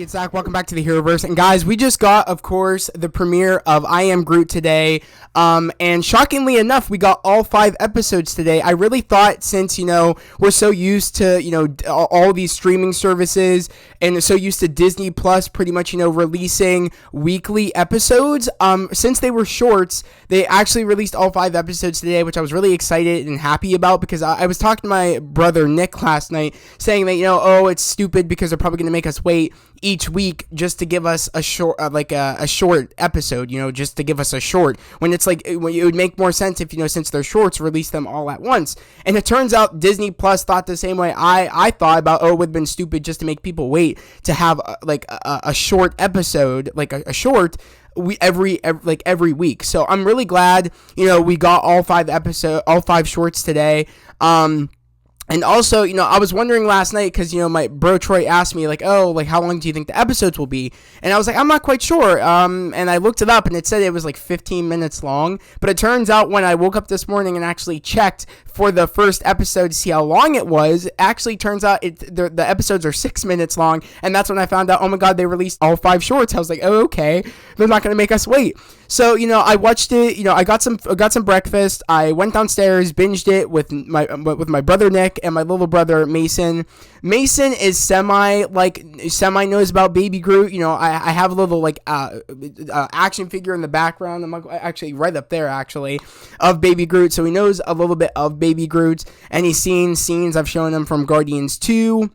it's Zach. Welcome back to the Heroverse. And guys, we just got, of course, the premiere of I Am Groot today. And shockingly enough, we got all 5 episodes today. I really thought, since, we're so used to, all these streaming services and so used to Disney Plus pretty much, releasing weekly episodes. Since they were shorts, they actually released all 5 episodes today, which I was really excited and happy about, because I was talking to my brother Nick last night saying that, it's stupid because they're probably going to make us wait each week just to give us a short, a short episode, just to give us a short, when it's like, it would make more sense if, since they're shorts, release them all at once. And it turns out Disney Plus thought the same way I thought about, it would have been stupid just to make people wait to have a short episode, a short every week. So I'm really glad, we got all 5 shorts today. And also, I was wondering last night, because, my bro Troy asked me, how long do you think the episodes will be? And I was like, I'm not quite sure. And I looked it up, and it said it was 15 minutes long. But it turns out, when I woke up this morning and actually checked for the first episode to see how long it was, actually turns out the episodes are 6 minutes long. And that's when I found out, oh my God, they released all 5 shorts. I was like, oh, okay, they're not going to make us wait. So, I watched it, I got some breakfast. I went downstairs, binged it with my brother Nick and my little brother Mason. Mason is semi knows about Baby Groot. I have a little action figure in the background. I'm actually right up there of Baby Groot. So he knows a little bit of Baby Groot, and he's seen scenes I've shown him from Guardians 2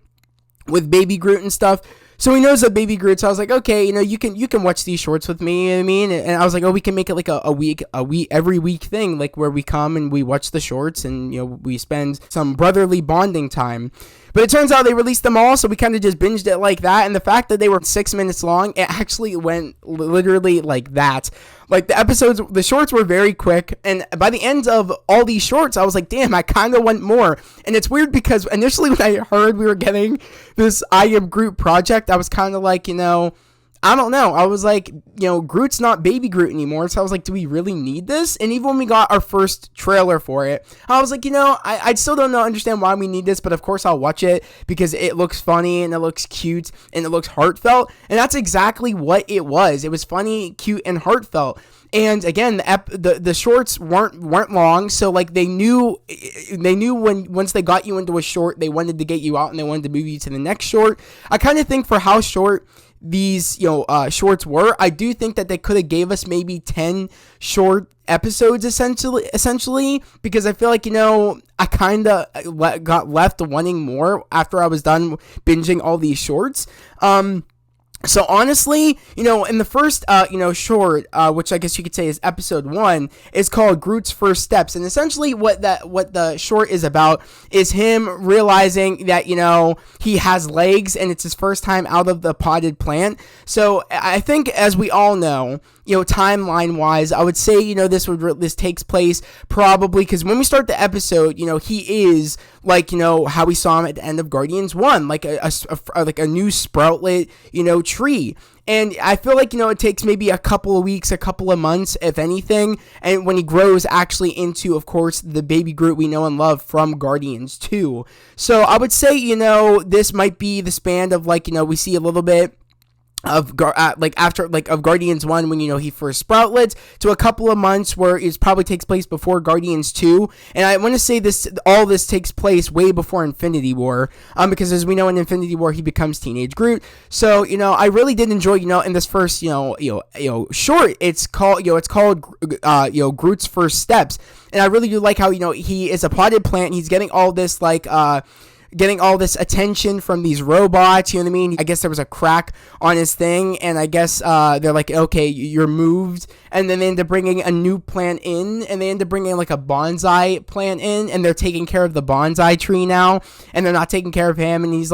with Baby Groot and stuff. So he knows that Baby Groot. So I was like, okay, you can watch these shorts with me. You know what I mean? And I was like, oh, we can make it every week thing, where we come and we watch the shorts and, we spend some brotherly bonding time. But it turns out they released them all, so we kind of just binged it like that. And the fact that they were 6 minutes long, it actually went literally like that. The shorts were very quick, and by the end of all these shorts, I was like, damn, I kind of want more. And it's weird because initially when I heard we were getting this I Am Groot project, I was kind of like, I don't know. I was like, Groot's not Baby Groot anymore. So I was like, do we really need this? And even when we got our first trailer for it, I was like, I still don't understand why we need this, but of course I'll watch it because it looks funny and it looks cute and it looks heartfelt. And that's exactly what it was. It was funny, cute, and heartfelt. And again, the shorts weren't long, so they knew when once they got you into a short, they wanted to get you out and they wanted to move you to the next short. I kind of think for how short these shorts were, I do think that they could have gave us maybe 10 short episodes essentially, because I feel like I kind of got left wanting more after I was done binging all these shorts. So honestly, in the first, short, which I guess you could say is episode 1, is called Groot's First Steps. And essentially what the short is about is him realizing that, he has legs and it's his first time out of the potted plant. So I think, as we all know, timeline wise, I would say, this takes place probably, because when we start the episode, he is how we saw him at the end of Guardians 1, like a new sproutlet, tree. And I feel like, it takes maybe a couple of weeks, a couple of months, if anything, and when he grows actually into, of course, the Baby Groot we know and love from Guardians 2. So I would say, this might be the span of, we see a little bit of of Guardians 1 when he first sproutlets, to a couple of months where it probably takes place before Guardians 2. And I want to say all this takes place way before Infinity War, because as we know, in Infinity War he becomes Teenage Groot. So I really did enjoy in this first short, it's called Groot's First Steps. And I really do like how he is a potted plant and he's getting all this getting all this attention from these robots, you know what I mean? I guess there was a crack on his thing, and I guess they're like, okay, you're moved, and then they end up bringing a new plant in, and they end up bringing a bonsai plant in, and they're taking care of the bonsai tree now, and they're not taking care of him, and he's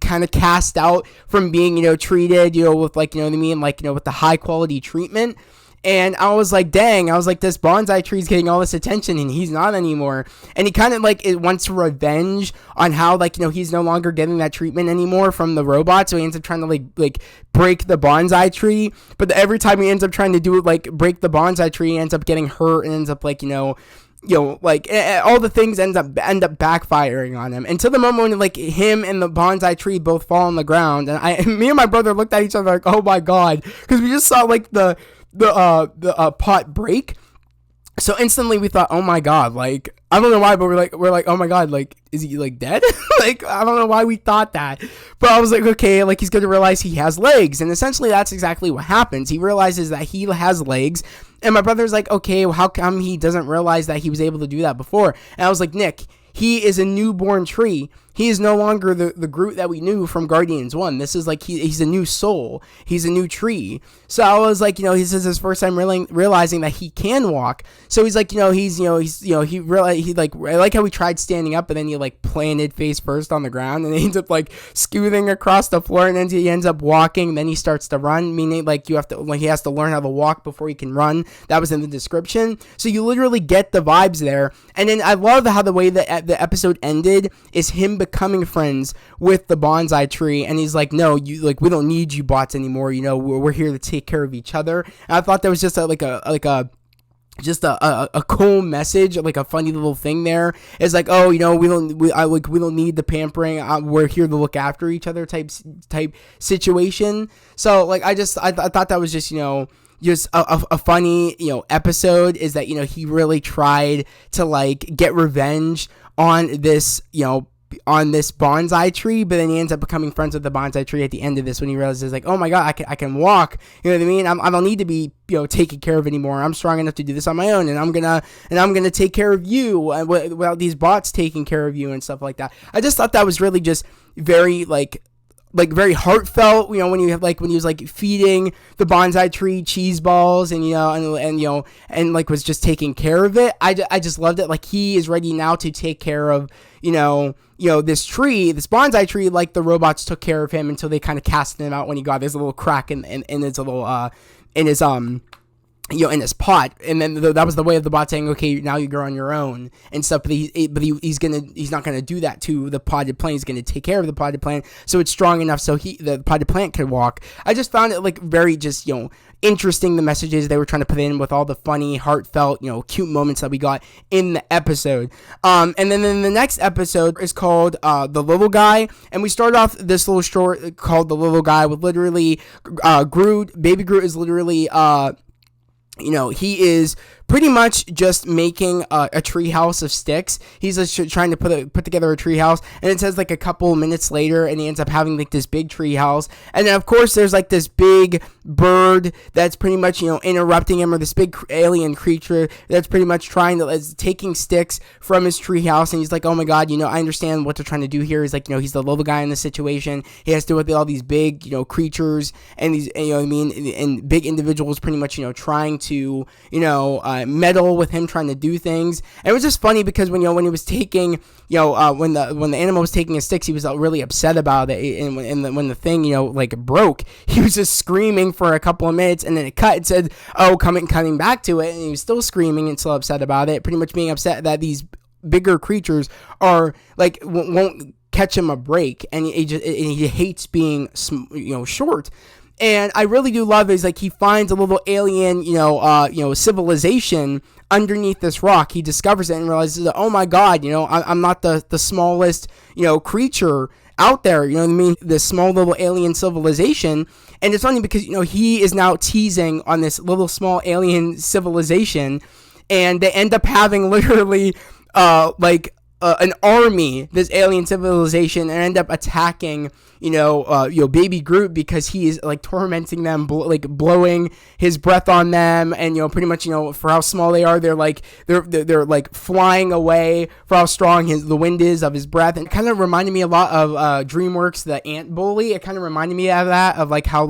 kind of cast out from being, treated, with with the high quality treatment. And I was like, dang, this bonsai tree is getting all this attention and he's not anymore. And he kind of it wants revenge on how he's no longer getting that treatment anymore from the robot. So he ends up trying to break the bonsai tree. But every time he ends up trying to do it, break the bonsai tree, he ends up getting hurt and ends up like all the things end up backfiring on him until the moment when like him and the bonsai tree both fall on the ground, and me and my brother looked at each other like, oh my god, because we just saw like the pot break. So instantly we thought, oh my god, like, I don't know why, but we're like, oh my god, like, is he like dead? Like, I don't know why we thought that, but I was like, okay, like, he's gonna realize he has legs, and essentially that's exactly what happens. He realizes that he has legs, and my brother's like, okay, well, how come he doesn't realize that he was able to do that before? And I was like, Nick, he is a newborn tree. He is no longer the Groot that we knew from Guardians 1. This is like, he's a new soul. He's a new tree. So I was like, this is his first time realizing that he can walk. So he's like, he like, I like how he tried standing up, but then he like planted face first on the ground, and he ends up like scooting across the floor, and then he ends up walking. Then he starts to run, meaning like he has to learn how to walk before he can run. That was in the description. So you literally get the vibes there. And then I love how the way that the episode ended is him becoming friends with the bonsai tree, and he's like, no, we don't need you bots anymore, we're here to take care of each other. And I thought that was just a cool message, like a funny little thing there. It's like, oh, we don't need the pampering, we're here to look after each other type situation. So like I thought that was just just a funny episode, is that he really tried to like get revenge on this bonsai tree, but then he ends up becoming friends with the bonsai tree at the end of this when he realizes like, oh my god, I can walk, you know what I mean? I don't need to be taken care of anymore. I'm strong enough to do this on my own, and I'm gonna take care of you without these bots taking care of you and stuff like that. I just thought that was really just very like very heartfelt, when he was like feeding the bonsai tree cheese balls, and and like was just taking care of it. I just loved it. Like, he is ready now to take care of this bonsai tree, like the robots took care of him until they kind of casted him out when he got this little crack in his little in his pot, and then that was the way of the bot saying, okay, now you're on your own and stuff. But he's not gonna do that to the potted plant. He's gonna take care of the potted plant, so it's strong enough so the potted plant could walk. I just found it like very just interesting, the messages they were trying to put in with all the funny, heartfelt, cute moments that we got in the episode. And then the next episode is called The Little Guy, and we start off this little short called The Little Guy with literally Groot. Baby Groot is literally he is pretty much just making a tree house of sticks. He's just trying to put together a tree house, and it says like a couple minutes later, and he ends up having like this big tree house. And then of course there's like this big bird that's pretty much interrupting him, or this big alien creature that's pretty much taking sticks from his tree house. And he's like, oh my god, I understand what they're trying to do here. He's like, he's the little guy in the situation. He has to deal with all these big creatures and these and big individuals pretty much trying to meddle with him, trying to do things. And it was just funny because when he was taking when the animal was taking his sticks, he was really upset about it, and when the thing broke, he was just screaming for a couple of minutes, and then it said, oh, cutting back to it, and he was still screaming and still upset about it, pretty much being upset that these bigger creatures are like won't catch him a break, and he hates being short. And I really do love is like he finds a little alien, civilization underneath this rock. He discovers it and realizes that, oh my god, I'm not the smallest, creature out there. You know what I mean? This small little alien civilization. And it's funny because he is now teasing on this little small alien civilization, and they end up having literally an army, this alien civilization, and end up attacking baby Groot because he is like tormenting them, blowing his breath on them, and pretty much for how small they are, they're like flying away for how strong the wind is of his breath. And it kind of reminded me a lot of DreamWorks, the Ant Bully. It kind of reminded me of that, of like how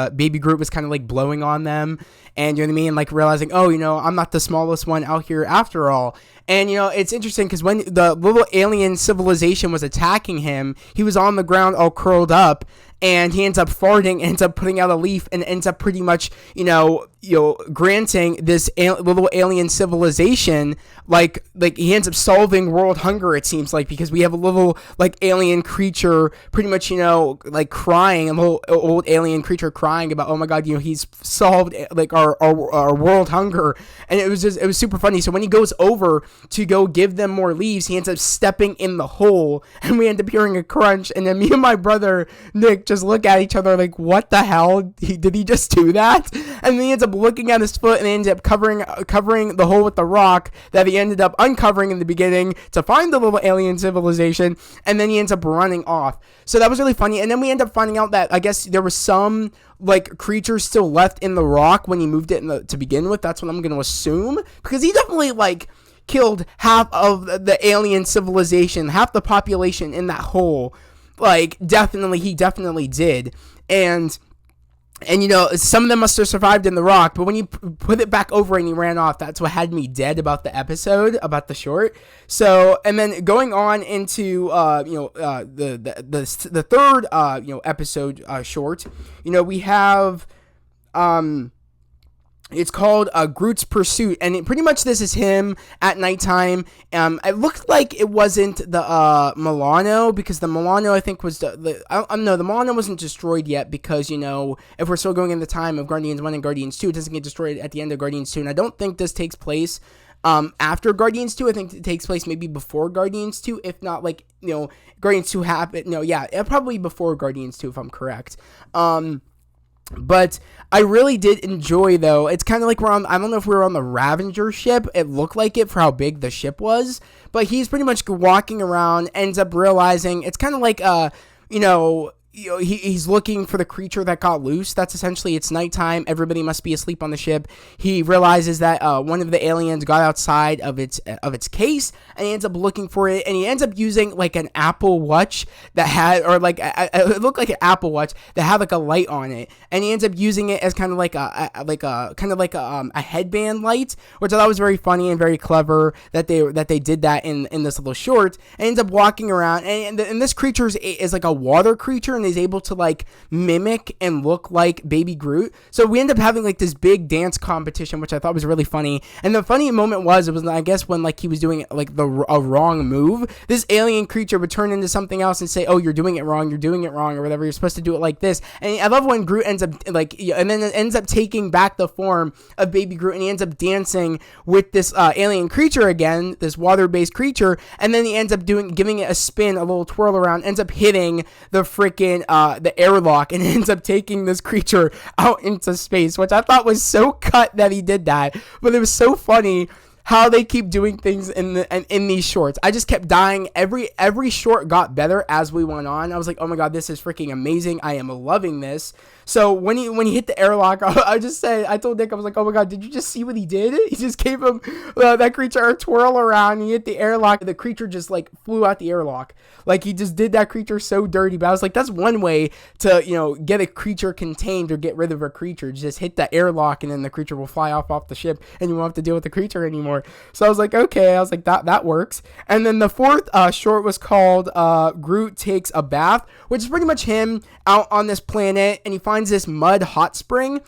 baby Groot was kind of like blowing on them, and you know what I mean, like realizing, oh, I'm not the smallest one out here after all. And it's interesting because when the little alien civilization was attacking him, he was on the ground all curled up, and he ends up farting, ends up putting out a leaf, and ends up pretty much, granting this little alien civilization, like he ends up solving world hunger, it seems like, because we have a little, like, alien creature pretty much, like, crying, a little old alien creature crying about, oh my god, he's solved, like, our world hunger, and it was super funny. So when he goes over to go give them more leaves, he ends up stepping in the hole, and we end up hearing a crunch, and then me and my brother Nick just look at each other like, what the hell? Did he just do that? And then he ends up looking at his foot and ends up covering the hole with the rock that he ended up uncovering in the beginning to find the little alien civilization, and then he ends up running off. So that was really funny. And then we end up finding out that I guess there was some, like, creatures still left in the rock when he moved it to begin with. That's what I'm going to assume, because he definitely, like, killed half of the alien civilization, half the population in that hole. Like, he definitely did. And some of them must have survived in the rock, but when you put it back over and he ran off, that's what had me dead about the episode, about the short. So, and then going on into, the third, episode, short, we have, it's called Groot's Pursuit, and pretty much this is him at nighttime. It looked like it wasn't the Milano, because the Milano, I think, was the Milano wasn't destroyed yet, because, if we're still going in the time of Guardians 1 and Guardians 2, it doesn't get destroyed at the end of Guardians 2, and I don't think this takes place after Guardians 2. I think it takes place maybe before Guardians 2, if not, like, Guardians 2 happened. No, yeah, probably before Guardians 2, if I'm correct. But I really did enjoy, though. It's kind of like I don't know if we were on the Ravager ship. It looked like it for how big the ship was. But he's pretty much walking around, ends up realizing it's kind of like, he's looking for the creature that got loose. That's essentially, it's nighttime. Everybody must be asleep on the ship. He realizes that one of the aliens got outside of its case, and he ends up looking for it. And he ends up using, like, an Apple Watch that had, or like it looked like an Apple Watch that had, like, a light on it. And he ends up using it as kind of like a headband light, which I thought was very funny and very clever that they did that in this little short. And ends up walking around, and this creature is like a water creature, and is able to, like, mimic and look like Baby Groot. So we end up having, like, this big dance competition, which I thought was really funny. And the funny moment was I guess when, like, he was doing, like, a wrong move, this alien creature would turn into something else and say, oh, you're doing it wrong, or whatever, you're supposed to do it like this. And I love when Groot ends up, like, and then it ends up taking back the form of Baby Groot, and he ends up dancing with this alien creature again, this water-based creature, and then he ends up giving it a spin, a little twirl around, ends up hitting the freaking the airlock, and ends up taking this creature out into space, which I thought was so cut that he did that, but it was so funny how they keep doing things in these shorts. I just kept dying. Every short got better as we went on. I was like, oh my god, this is freaking amazing. I am loving this. So when he hit the airlock, I told Nick, I was like, oh my god, did you just see what he did? He just gave him that creature a twirl around, and he hit the airlock. The creature just, like, flew out the airlock. Like, he just did that creature so dirty. But I was like, that's one way to, get a creature contained or get rid of a creature. Just hit the airlock, and then the creature will fly off the ship, and you won't have to deal with the creature anymore. So I was like, okay. I was like, that works. And then the fourth short was called Groot Takes a Bath, which is pretty much him out on this planet, and he finds this mud hot spring.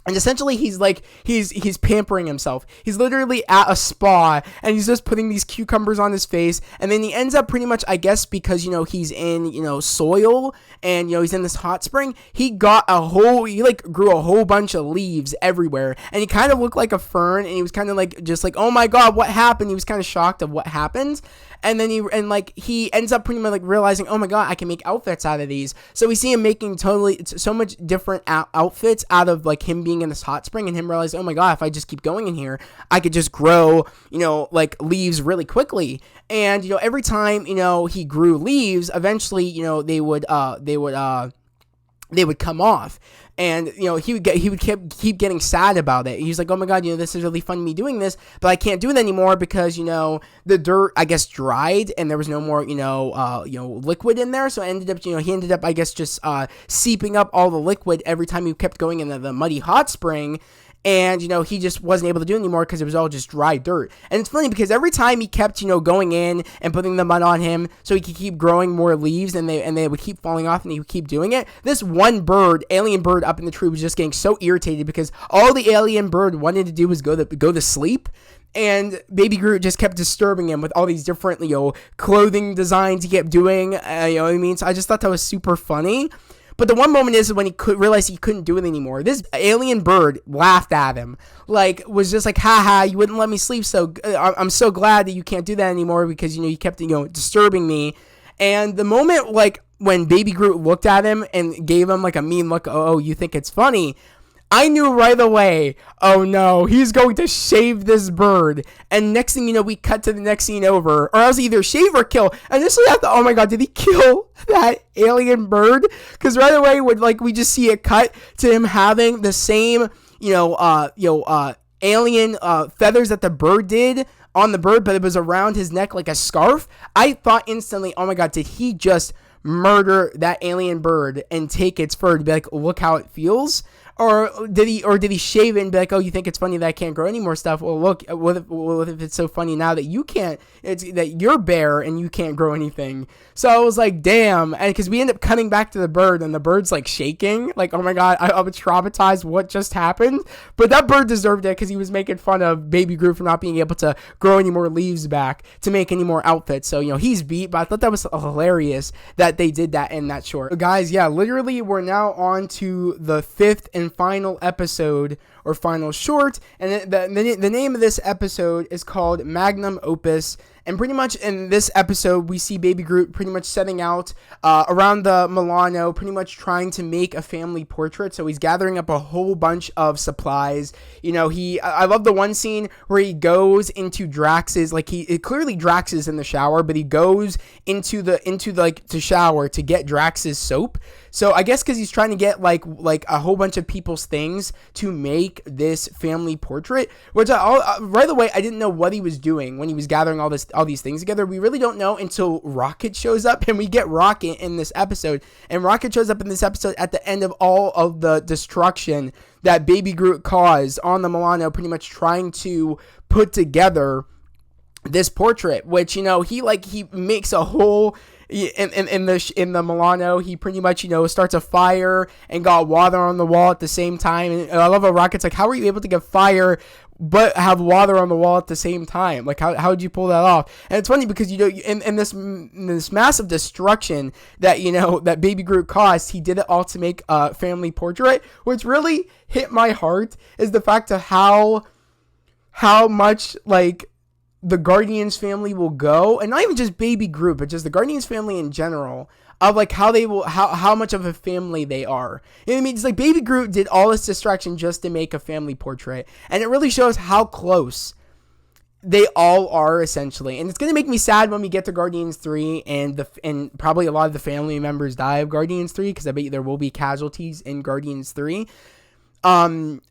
And essentially, he's pampering himself. He's literally at a spa, and he's just putting these cucumbers on his face. And then he ends up pretty much, I guess, because, he's in, soil, and, he's in this hot spring. He grew a whole bunch of leaves everywhere. And he kind of looked like a fern, and he was kind of like, just like, oh my god, what happened? He was kind of shocked of what happened. And then he ends up pretty much, like, realizing, oh my god, I can make outfits out of these. So we see him making so much different outfits out of, like, him being in this hot spring, and him realizing, oh my god, if I just keep going in here, I could just grow, like, leaves really quickly. And, every time, he grew leaves, eventually, they would come off. And, he would keep getting sad about it. He's like, oh my god, this is really fun, me doing this, but I can't do it anymore because, the dirt, I guess, dried, and there was no more, liquid in there. So he ended up, I guess, just seeping up all the liquid every time he kept going into the muddy hot spring. and he just wasn't able to do it anymore because it was all just dry dirt. And it's funny because every time he kept going in and putting the mud on him so he could keep growing more leaves, and they would keep falling off, and he would keep doing it. This one alien bird up in the tree was just getting so irritated because all the alien bird wanted to do was go to sleep. And Baby Groot just kept disturbing him with all these different, clothing designs he kept doing. You know what I mean? So I just thought that was super funny. But the one moment is when he realized he couldn't do it anymore. This alien bird laughed at him, was just like, haha, you wouldn't let me sleep, so I'm so glad that you can't do that anymore because, you kept, disturbing me. And the moment, when Baby Groot looked at him and gave him, a mean look, oh, you think it's funny, I knew right away, oh no, he's going to shave this bird. And next thing you know, we cut to the next scene over. Or else either shave or kill. And initially I thought, oh my god, did he kill that alien bird? Because right away, we just see a cut to him having the same, alien feathers that the bird did on the bird, but it was around his neck like a scarf. I thought instantly, oh my god, did he just murder that alien bird and take its fur to be like, look how it feels? Or did he shave it and be like, oh, you think it's funny that I can't grow any more stuff? Well, look, what if it's so funny now that you can't, that you're bare and you can't grow anything? So I was like, damn. And because we end up cutting back to the bird, and the bird's shaking, oh my god, I was traumatized what just happened. But that bird deserved it because he was making fun of Baby Groot for not being able to grow any more leaves back to make any more outfits. So, he's beat, but I thought that was hilarious that they did that in that short. But guys, yeah, literally we're now on to the 5th and final episode or final short, and the name of this episode is called Magnum Opus. And pretty much in this episode, we see Baby Groot pretty much setting out around the Milano, pretty much trying to make a family portrait. So he's gathering up a whole bunch of supplies. I love the one scene where he goes into Drax's, clearly Drax is in the shower, but he goes into the shower to get Drax's soap. So I guess because he's trying to get like a whole bunch of people's things to make this family portrait, which right away I didn't know what he was doing when he was gathering all these things together. We really don't know until Rocket shows up, and we get Rocket in this episode. And Rocket shows up in this episode at the end of all of the destruction that Baby Groot caused on the Milano, pretty much trying to put together this portrait, which he makes a whole. In the Milano, he pretty much starts a fire and got water on the wall at the same time. And I love how Rocket's like, how are you able to get fire but have water on the wall at the same time? How did you pull that off? And it's funny because in this massive destruction that that Baby Groot caused, he did it all to make a family portrait. Which really hit my heart is the fact of how much the Guardians family will go, and not even just Baby Groot, but just the Guardians family in general, of how much of a family they are. You know what I mean? It's Baby Groot did all this distraction just to make a family portrait, and it really shows how close they all are, essentially. And it's gonna make me sad when we get to Guardians 3 and probably a lot of the family members die of Guardians 3, because I bet you there will be casualties in Guardians 3. And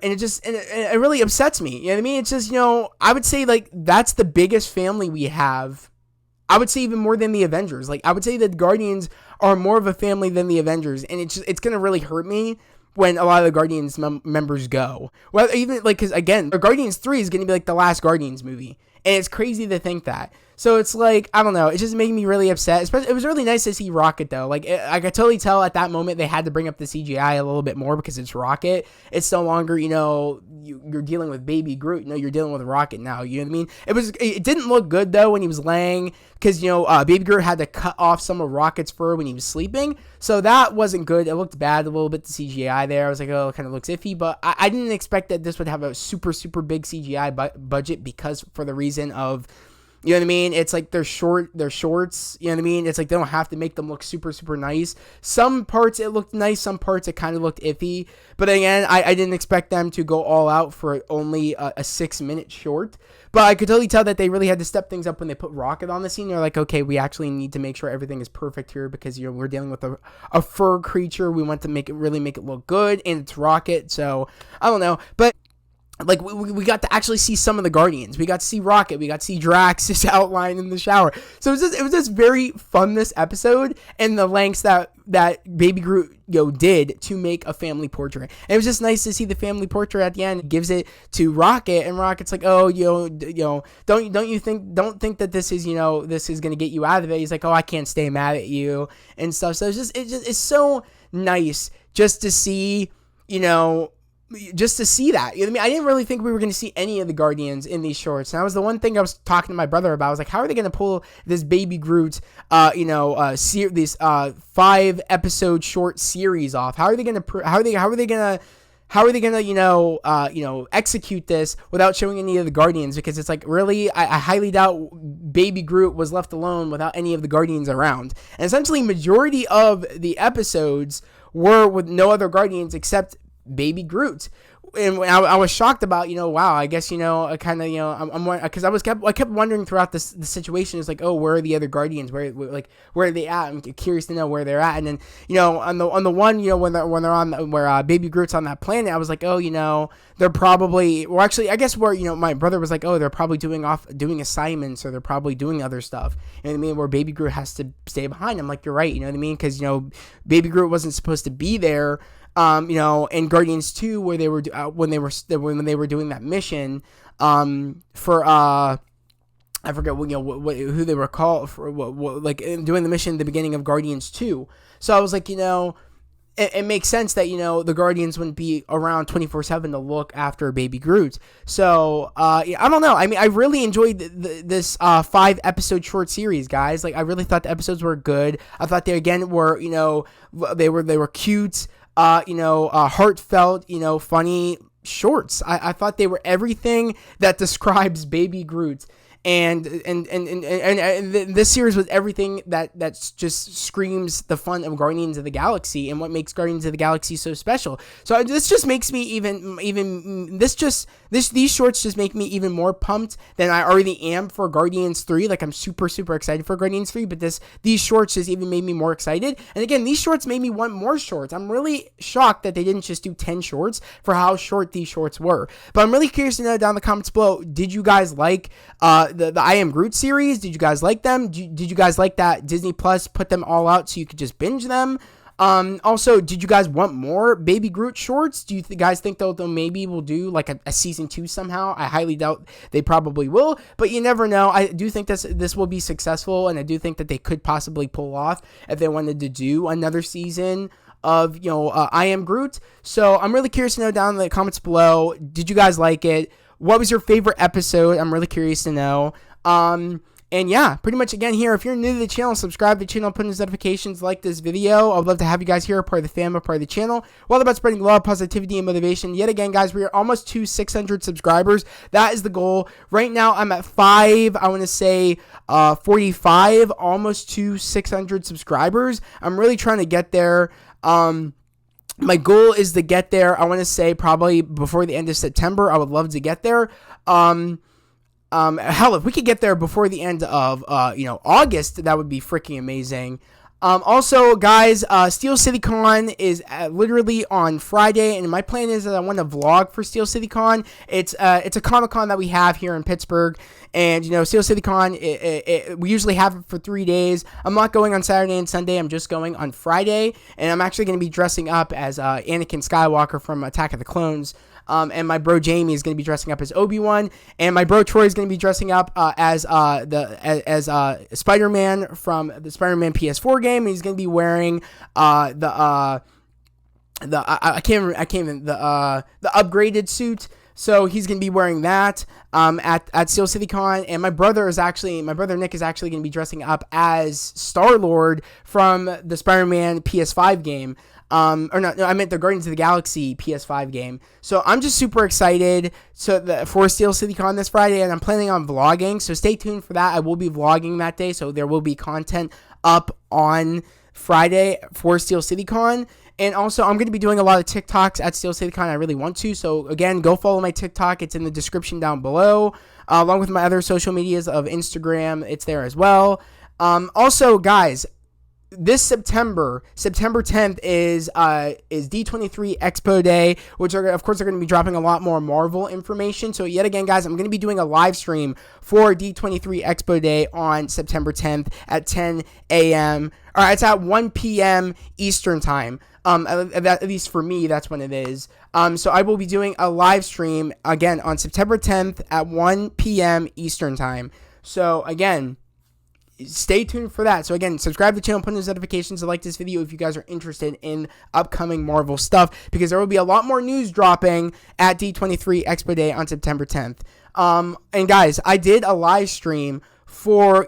it really upsets me. You know what I mean? It's just, I would say that's the biggest family we have. I would say even more than the Avengers. I would say that the Guardians are more of a family than the Avengers, and it's going to really hurt me when a lot of the Guardians members go. Well, even because again, Guardians 3 is going to be the last Guardians movie. And it's crazy to think that. So it's I don't know. It just made me really upset. Especially, it was really nice to see Rocket, though. I could totally tell at that moment they had to bring up the CGI a little bit more because it's Rocket. It's no longer, you're dealing with Baby Groot. You're dealing with Rocket now. You know what I mean? It didn't look good, though, when he was laying. Because, Baby Groot had to cut off some of Rocket's fur when he was sleeping. So that wasn't good. It looked bad a little bit, the CGI there. I was like, oh, it kind of looks iffy. But I didn't expect that this would have a super, super big CGI budget because for the reason of, you know what I mean? It's they're shorts, you know what I mean? It's they don't have to make them look super, super nice. Some parts it looked nice, some parts it kind of looked iffy. But again, I didn't expect them to go all out for only a 6-minute short. But I could totally tell that they really had to step things up when they put Rocket on the scene. They're like, okay, we actually need to make sure everything is perfect here because we're dealing with a fur creature. We want to make it look good, and it's Rocket. So I don't know, but like we got to actually see some of the Guardians. We got to see Rocket. We got to see Drax just outlined in the shower. So it was just very fun this episode, and the lengths that Baby Groot did to make a family portrait. And it was just nice to see the family portrait at the end. It gives it to Rocket, and Rocket's like, oh, don't think that this is this is gonna get you out of it. He's like, oh, I can't stay mad at you and stuff. So it's so nice just to see that. I mean, I didn't really think we were going to see any of the Guardians in these shorts. And that was the one thing I was talking to my brother about. I was like, how are they going to pull this Baby Groot, this 5-episode short series off? How are they going to execute this without showing any of the Guardians? Because it's like, really, I highly doubt Baby Groot was left alone without any of the Guardians around. And essentially, majority of the episodes were with no other Guardians except Baby Groot. And I was shocked about, wow, I guess, I kind of, because I kept wondering throughout the situation, is like, oh, where are the other Guardians? Where are they at? I'm curious to know where they're at. And then, on the one, when they're on, where Baby Groot's on that planet, I was like, oh, they're probably, well, actually, I guess where, my brother was like, oh, they're probably doing assignments, or they're probably doing other stuff. You know what I mean? Where Baby Groot has to stay behind. I'm like, you're right. You know what I mean? Because, Baby Groot wasn't supposed to be there. In Guardians 2, where they were when they were doing that mission, for I forget who they were called for, doing the mission at the beginning of Guardians 2. So I was like, it makes sense that the Guardians wouldn't be around 24/7 to look after Baby Groot. So I don't know. I mean, I really enjoyed this 5-episode short series, guys. Like, I really thought the episodes were good. I thought they again were they were cute. Heartfelt, funny shorts. I thought they were everything that describes Baby Groot. And this series was everything that's just screams the fun of Guardians of the Galaxy and what makes Guardians of the Galaxy so special. So this just makes me these shorts just make me even more pumped than I already am for Guardians 3. Like, I'm super, super excited for Guardians 3, but these shorts just even made me more excited. And again, these shorts made me want more shorts. I'm really shocked that they didn't just do 10 shorts for how short these shorts were. But I'm really curious to know down in the comments below, did you guys like the I Am Groot series? Did you guys like them? Did you guys like that Disney Plus put them all out so you could just binge them? Also, did you guys want more Baby Groot shorts? Do you guys think they'll maybe will do like a season 2 somehow? I highly doubt they probably will, but you never know. I do think this will be successful, and I do think that they could possibly pull off if they wanted to do another season of I Am Groot. So I'm really curious to know down in the comments below, did you guys like it? What was your favorite episode? I'm really curious to know. And yeah, pretty much again here, if you're new to the channel, subscribe to the channel, put in notifications, like this video. I'd love to have you guys here, part of the fam, part of the channel. We're all about spreading love, positivity, and motivation. Yet again, guys, we are almost to 600 subscribers. That is the goal. Right now, I'm at 45, almost to 600 subscribers. I'm really trying to get there. My goal is to get there, I want to say, probably before the end of September. I would love to get there. Hell, if we could get there before the end of, August, that would be freaking amazing. Also, guys, Steel City Con is literally on Friday, and my plan is that I want to vlog for Steel City Con. It's a Comic-Con that we have here in Pittsburgh, and, Steel City Con, we usually have it for 3 days. I'm not going on Saturday and Sunday. I'm just going on Friday, and I'm actually going to be dressing up as Anakin Skywalker from Attack of the Clones. And my bro Jamie is going to be dressing up as Obi-Wan, and my bro Troy is going to be dressing up as Spider-Man from the Spider-Man PS4 game. And he's going to be wearing the upgraded suit. So he's going to be wearing that at Steel City Con. And my brother Nick is actually going to be dressing up as Star-Lord from the Spider-Man PS5 game. I meant the Guardians of the Galaxy PS5 game. So I'm just super excited for Steel City Con this Friday, and I'm planning on vlogging. So stay tuned for that. I will be vlogging that day, so there will be content up on Friday for Steel City Con. And also, I'm going to be doing a lot of TikToks at Steel City Con. I really want to. So again, go follow my TikTok. It's in the description down below, along with my other social medias of Instagram. It's there as well. Also, guys, this September 10th is D23 Expo Day, which are of course they're going to be dropping a lot more Marvel information. So yet again, guys, I'm going to be doing a live stream for D23 Expo Day on September 10th at 10 a.m. All right, it's at 1 p.m. Eastern time. At least for me, that's when it is. So I will be doing a live stream again on September 10th at 1 p.m. Eastern time. So again, stay tuned for that. So again, subscribe to the channel, put in those notifications, and like this video if you guys are interested in upcoming Marvel stuff, because there will be a lot more news dropping at D23 Expo Day on September 10th. And guys, I did a live stream for,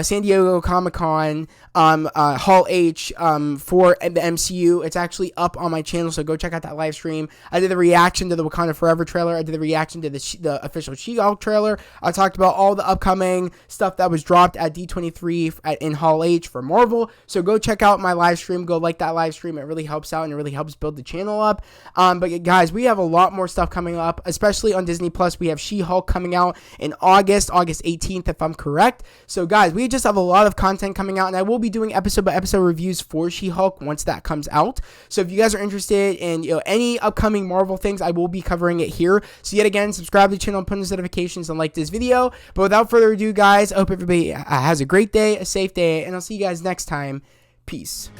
San Diego Comic-Con, Hall H, for the MCU. It's actually up on my channel, so go check out that live stream. I did the reaction to the Wakanda Forever trailer. I did the reaction to the official She-Hulk trailer. I talked about all the upcoming stuff that was dropped at D23 in Hall H for Marvel. So go check out my live stream. Go like that live stream. It really helps out and it really helps build the channel up. But guys, we have a lot more stuff coming up, especially on Disney Plus. We have She-Hulk coming out in August 18th, if I'm correct. So guys, we just have a lot of content coming out, and I will be doing episode by episode reviews for She-Hulk once that comes out. So if you guys are interested in any upcoming Marvel things, I will be covering it here. So yet again, subscribe to the channel, put in notifications, and like this video. But without further ado, guys, I hope everybody has a great day, a safe day, and I'll see you guys next time. Peace.